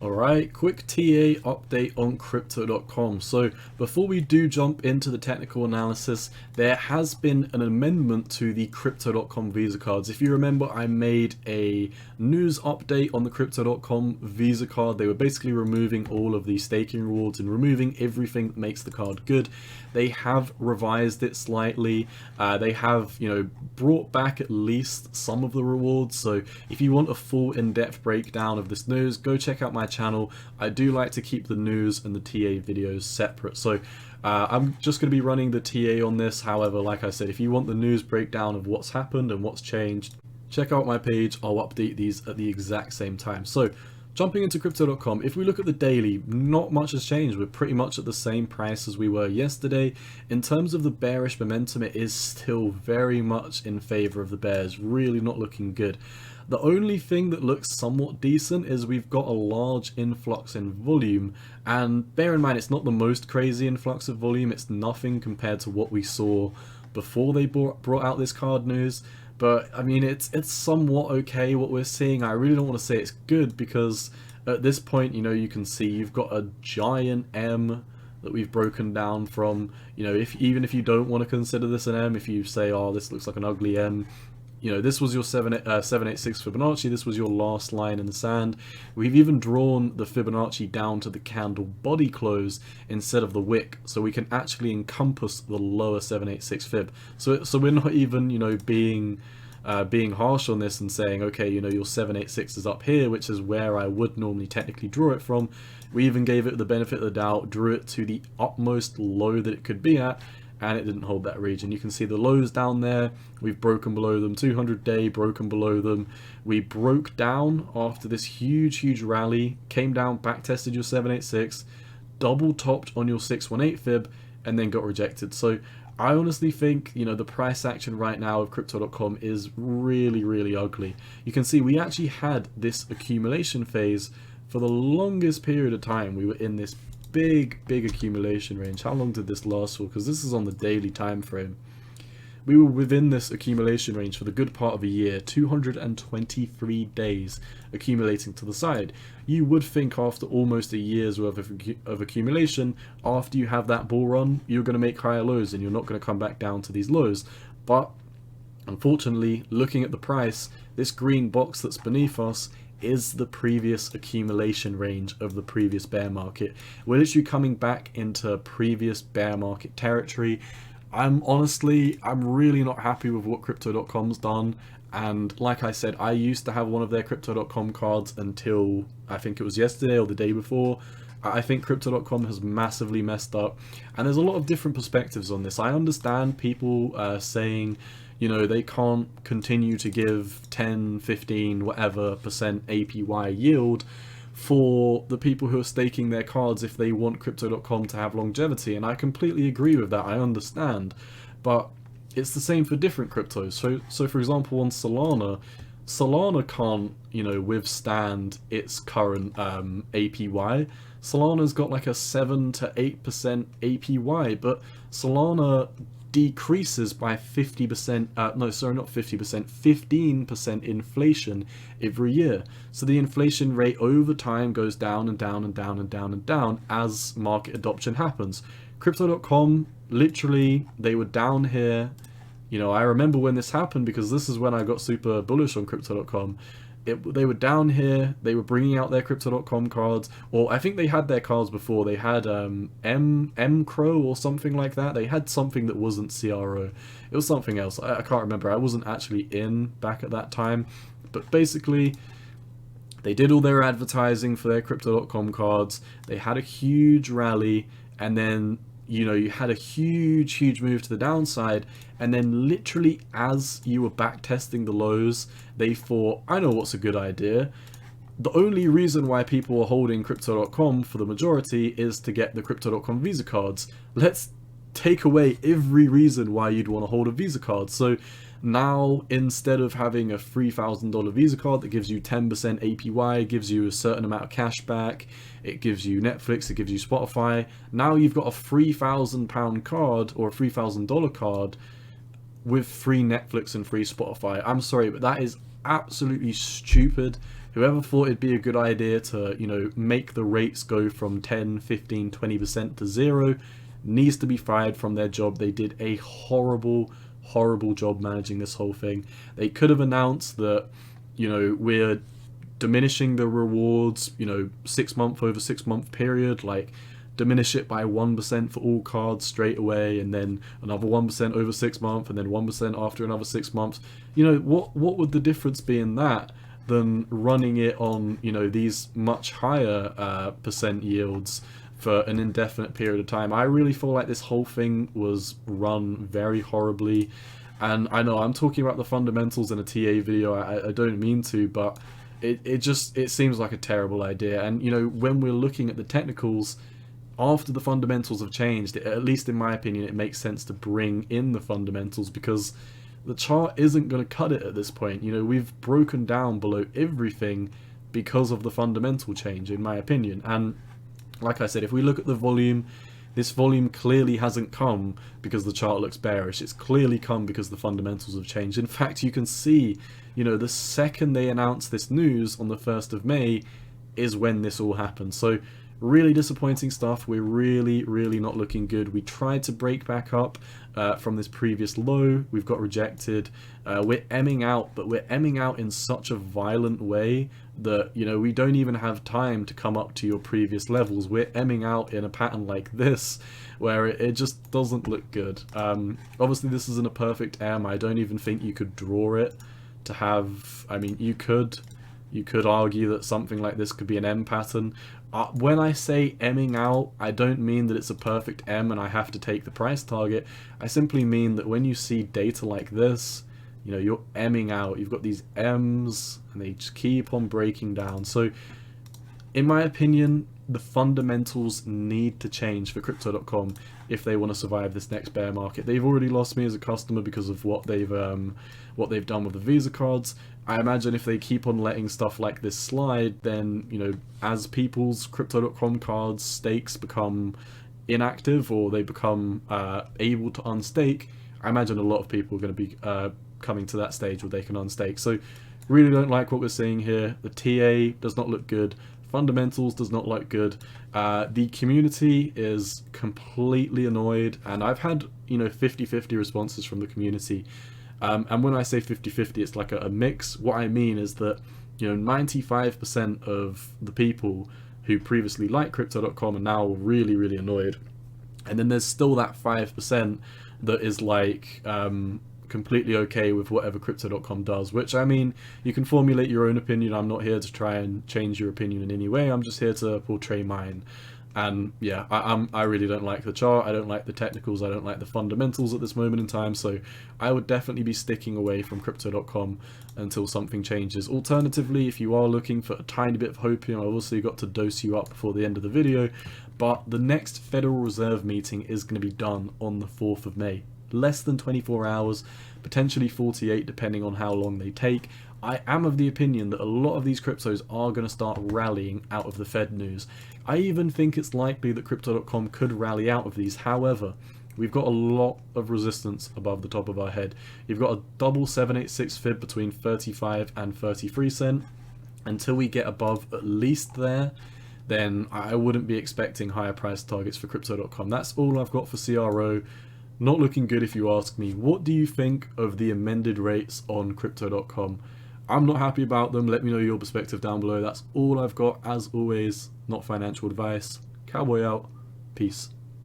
Alright, quick TA update on Crypto.com. So before we do jump into the technical analysis, there has been an amendment to the Crypto.com Visa cards. If you remember, I made a news update on the Crypto.com Visa card. They were basically removing all of the staking rewards and removing everything that makes the card good. They have revised it slightly. They have, brought back at least some of the rewards. So if you want a full in-depth breakdown of this news, go check out my channel. I do like to keep the news and the TA videos separate. So I'm just going to be running the TA on this. However, like I said, if you want the news breakdown of what's happened and what's changed, check out my page. I'll update these at the exact same time. So jumping into Crypto.com, if we look at the daily, not much has changed. We're pretty much at the same price as we were yesterday. In terms of the bearish momentum, it is still very much in favor of the bears, really not looking good. The only thing that looks somewhat decent is we've got a large influx in volume, and bear in mind it's not the most crazy influx of volume. It's nothing compared to what we saw before they brought out this card news. But I mean, it's somewhat okay what we're seeing. I really don't want to say it's good because at this point, you can see you've got a giant M that we've broken down from. Even if you don't want to consider this an M, if you say, oh, this looks like an ugly M, this was your 786 Fibonacci. This was your last line in the sand. We've even drawn the Fibonacci down to the candle body close instead of the wick, so we can actually encompass the lower 786 fib. So we're not even being harsh on this and saying, okay, your 786 is up here, which is where I would normally technically draw it from. We even gave it the benefit of the doubt, drew it to the utmost low that it could be at, and it didn't hold that region. You can see the lows down there. We've broken below them. 200-day broken below them. We broke down after this huge rally, came down, back tested your 786, double topped on your 618 fib, and then got rejected. So I honestly think the price action right now of Crypto.com is really ugly. You can see we actually had this accumulation phase for the longest period of time. We were in this big accumulation range. How long did this last for? Because this is on the daily time frame. We were within this accumulation range for the good part of a year, 223 days accumulating to the side. You would think after almost a year's worth of accumulation, after you have that bull run, you're going to make higher lows and you're not going to come back down to these lows. But unfortunately, looking at the price, this green box that's beneath us is the previous accumulation range of the previous bear market. We're literally coming back into previous bear market territory. I'm really not happy with what Crypto.com's done. And like I said, I used to have one of their Crypto.com cards until I think it was yesterday or the day before. I think Crypto.com has massively messed up, and there's a lot of different perspectives on this. I understand people saying they can't continue to give 10, 15, whatever percent APY yield for the people who are staking their cards if they want Crypto.com to have longevity. And I completely agree with that. I understand. But it's the same for different cryptos. So for example, on Solana can't, withstand its current APY. Solana's got like a 7 to 8% APY, but Solana decreases by 50%, no, sorry, not 50%, 15% inflation every year. So the inflation rate over time goes down and down and down and down and down as market adoption happens. Crypto.com, literally, they were down here. I remember when this happened because this is when I got super bullish on Crypto.com. They were down here, they were bringing out their Crypto.com cards, or I think they had their cards before. They had CRO or something like that. They had something that wasn't CRO. It was something else. I can't remember. I wasn't actually in back at that time. But basically, they did all their advertising for their Crypto.com cards. They had a huge rally, and then you had a huge move to the downside, and then literally as you were back testing the lows, they thought, I know what's a good idea. The only reason why people are holding Crypto.com for the majority is to get the Crypto.com Visa cards. Let's take away every reason why you'd want to hold a Visa card. So now, instead of having a $3,000 Visa card that gives you 10% APY, gives you a certain amount of cash back, it gives you Netflix, it gives you Spotify, now you've got a £3,000 card or a $3,000 card with free Netflix and free Spotify. I'm sorry, but that is absolutely stupid. whoever thought it'd be a good idea to, you know, make the rates go from 10, 15, 20% to zero needs to be fired from their job. They did a horrible job managing this whole thing. They could have announced that, you know, we're diminishing the rewards, you know, 6 month over 6 month period, like diminish it by 1% for all cards straight away, and then another 1% over 6 months, and then 1% after another 6 months. You know, what would the difference be in that than running it on, you know, these much higher percent yields for an indefinite period of time? I really feel like this whole thing was run very horribly. And I know I'm talking about the fundamentals in a TA video, I don't mean to, but it seems like a terrible idea. And, you know, when we're looking at the technicals, after the fundamentals have changed, at least in my opinion, it makes sense to bring in the fundamentals, because the chart isn't going to cut it at this point. You know, we've broken down below everything because of the fundamental change, in my opinion. And like I said, if we look at the volume, this volume clearly hasn't come because the chart looks bearish. It's clearly come because the fundamentals have changed. In fact, you can see, you know, the second they announced this news on the 1st of May is when this all happened. So really disappointing stuff. We're really not looking good. We tried to break back up from this previous low. We've got rejected. We're emming out, but we're emming out in such a violent way that, you know, we don't even have time to come up to your previous levels. We're emming out in a pattern like this where it just doesn't look good. Obviously this isn't a perfect M. I don't even think you could draw it to have, I mean, you could argue that something like this could be an M pattern. When I say Ming out, I don't mean that it's a perfect M and I have to take the price target. I simply mean that when you see data like this, you know, you're Ming out. You've got these M's and they just keep on breaking down. So in my opinion, the fundamentals need to change for Crypto.com if they want to survive this next bear market. They've already lost me as a customer because of what they've done with the Visa cards. I imagine if they keep on letting stuff like this slide, then, you know, as people's Crypto.com cards stakes become inactive or they become able to unstake, I imagine a lot of people are going to be coming to that stage where they can unstake. So really don't like what we're seeing here. The TA does not look good. Fundamentals does not look good. The community is completely annoyed, and I've had, you know, 50-50 responses from the community. And when I say 50-50, it's like a mix. What I mean is that, you know, 95% of the people who previously liked Crypto.com are now really annoyed. And then there's still that 5% that is like completely okay with whatever Crypto.com does, which, I mean, you can formulate your own opinion. I'm not here to try and change your opinion in any way. I'm just here to portray mine. And yeah, I really don't like the chart. I don't like the technicals. I don't like the fundamentals at this moment in time. So I would definitely be sticking away from Crypto.com until something changes. Alternatively, if you are looking for a tiny bit of hope, you know, I've also got to dose you up before the end of the video. But the next Federal Reserve meeting is going to be done on the 4th of May. Less than 24 hours, potentially 48, depending on how long they take. I am of the opinion that a lot of these cryptos are going to start rallying out of the Fed news. I even think it's likely that Crypto.com could rally out of these. However, we've got a lot of resistance above the top of our head. You've got a double 786 fib between 35 and 33 cent. Until we get above at least there, then I wouldn't be expecting higher price targets for Crypto.com. That's all I've got for CRO. Not looking good if you ask me. What do you think of the amended rates on Crypto.com? I'm not happy about them. Let me know your perspective down below. That's all I've got. As always, not financial advice. Cowboy out. Peace.